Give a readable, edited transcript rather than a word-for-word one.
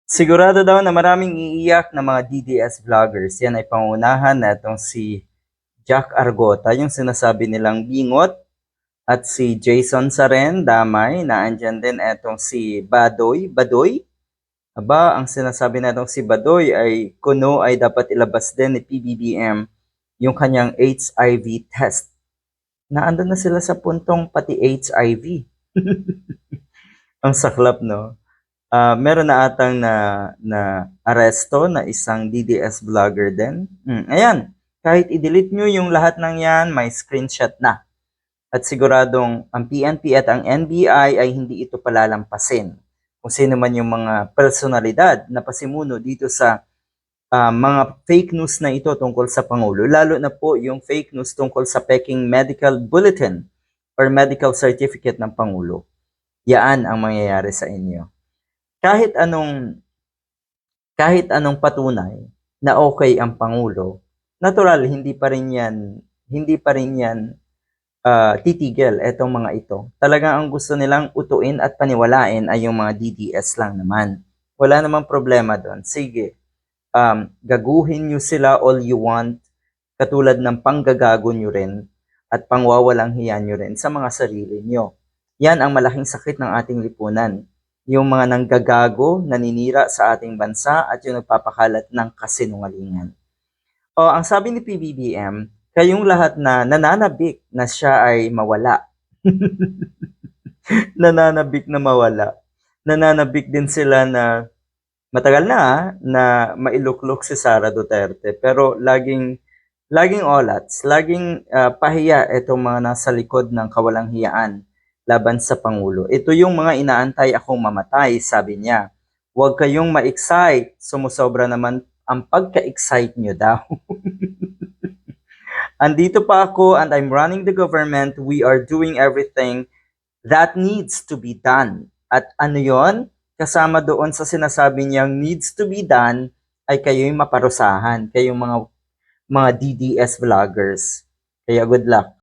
Sigurado daw na maraming iiyak na mga DDS vloggers. Yan ay pangunahan na itong si Jack Argota, yung sinasabi nilang bingot, at si Jason Saren, damay, na andyan din itong si Badoy. Aba, ang sinasabi na itong si Badoy ay kuno ay dapat ilabas din ni PBBM yung kanyang HIV test. Naandun na sila sa puntong pati HIV. Ang saklap, no? Meron na atang na aresto na isang DDS vlogger din. Ayan, kahit i-delete nyo yung lahat ng yan, may screenshot na. At siguradong ang PNP at ang NBI ay hindi ito palalampasin. Kung sino man yung mga personalidad na pasimuno dito sa mga fake news na ito tungkol sa Pangulo, lalo na po yung fake news tungkol sa peking medical bulletin or medical certificate ng Pangulo. Yaan ang mangyayari sa inyo. Kahit anong patunay na okay ang Pangulo, natural hindi pa rin yan titigil etong mga ito. Talagang ang gusto nilang utuin at paniwalain ay yung mga DDS lang naman. Wala namang problema doon. Sige, gaguhin nyo sila all you want, katulad ng panggagago nyo rin at pangwawalang hiya nyo rin sa mga sarili nyo. Yan ang malaking sakit ng ating lipunan. Yung mga nanggagago, naninira sa ating bansa at yung nagpapakalat ng kasinungalingan. Ang sabi ni PBBM, kayong lahat na nananabik na siya ay mawala. Nananabik na mawala. Nananabik din sila na matagal na mailuklok si Sara Duterte, pero laging olats, laging pahiya itong mga nasa likod ng kawalang hiyaan laban sa Pangulo. Ito yung mga inaantay akong mamatay, sabi niya. Huwag kayong ma-excite, sumusobra naman ang pagka-excite nyo daw. Andito pa ako and I'm running the government. We are doing everything that needs to be done. At ano yon? Kasama doon sa sinasabi niyang needs to be done ay kayo'y maparusahan, kayong mga DDS vloggers. Kaya good luck.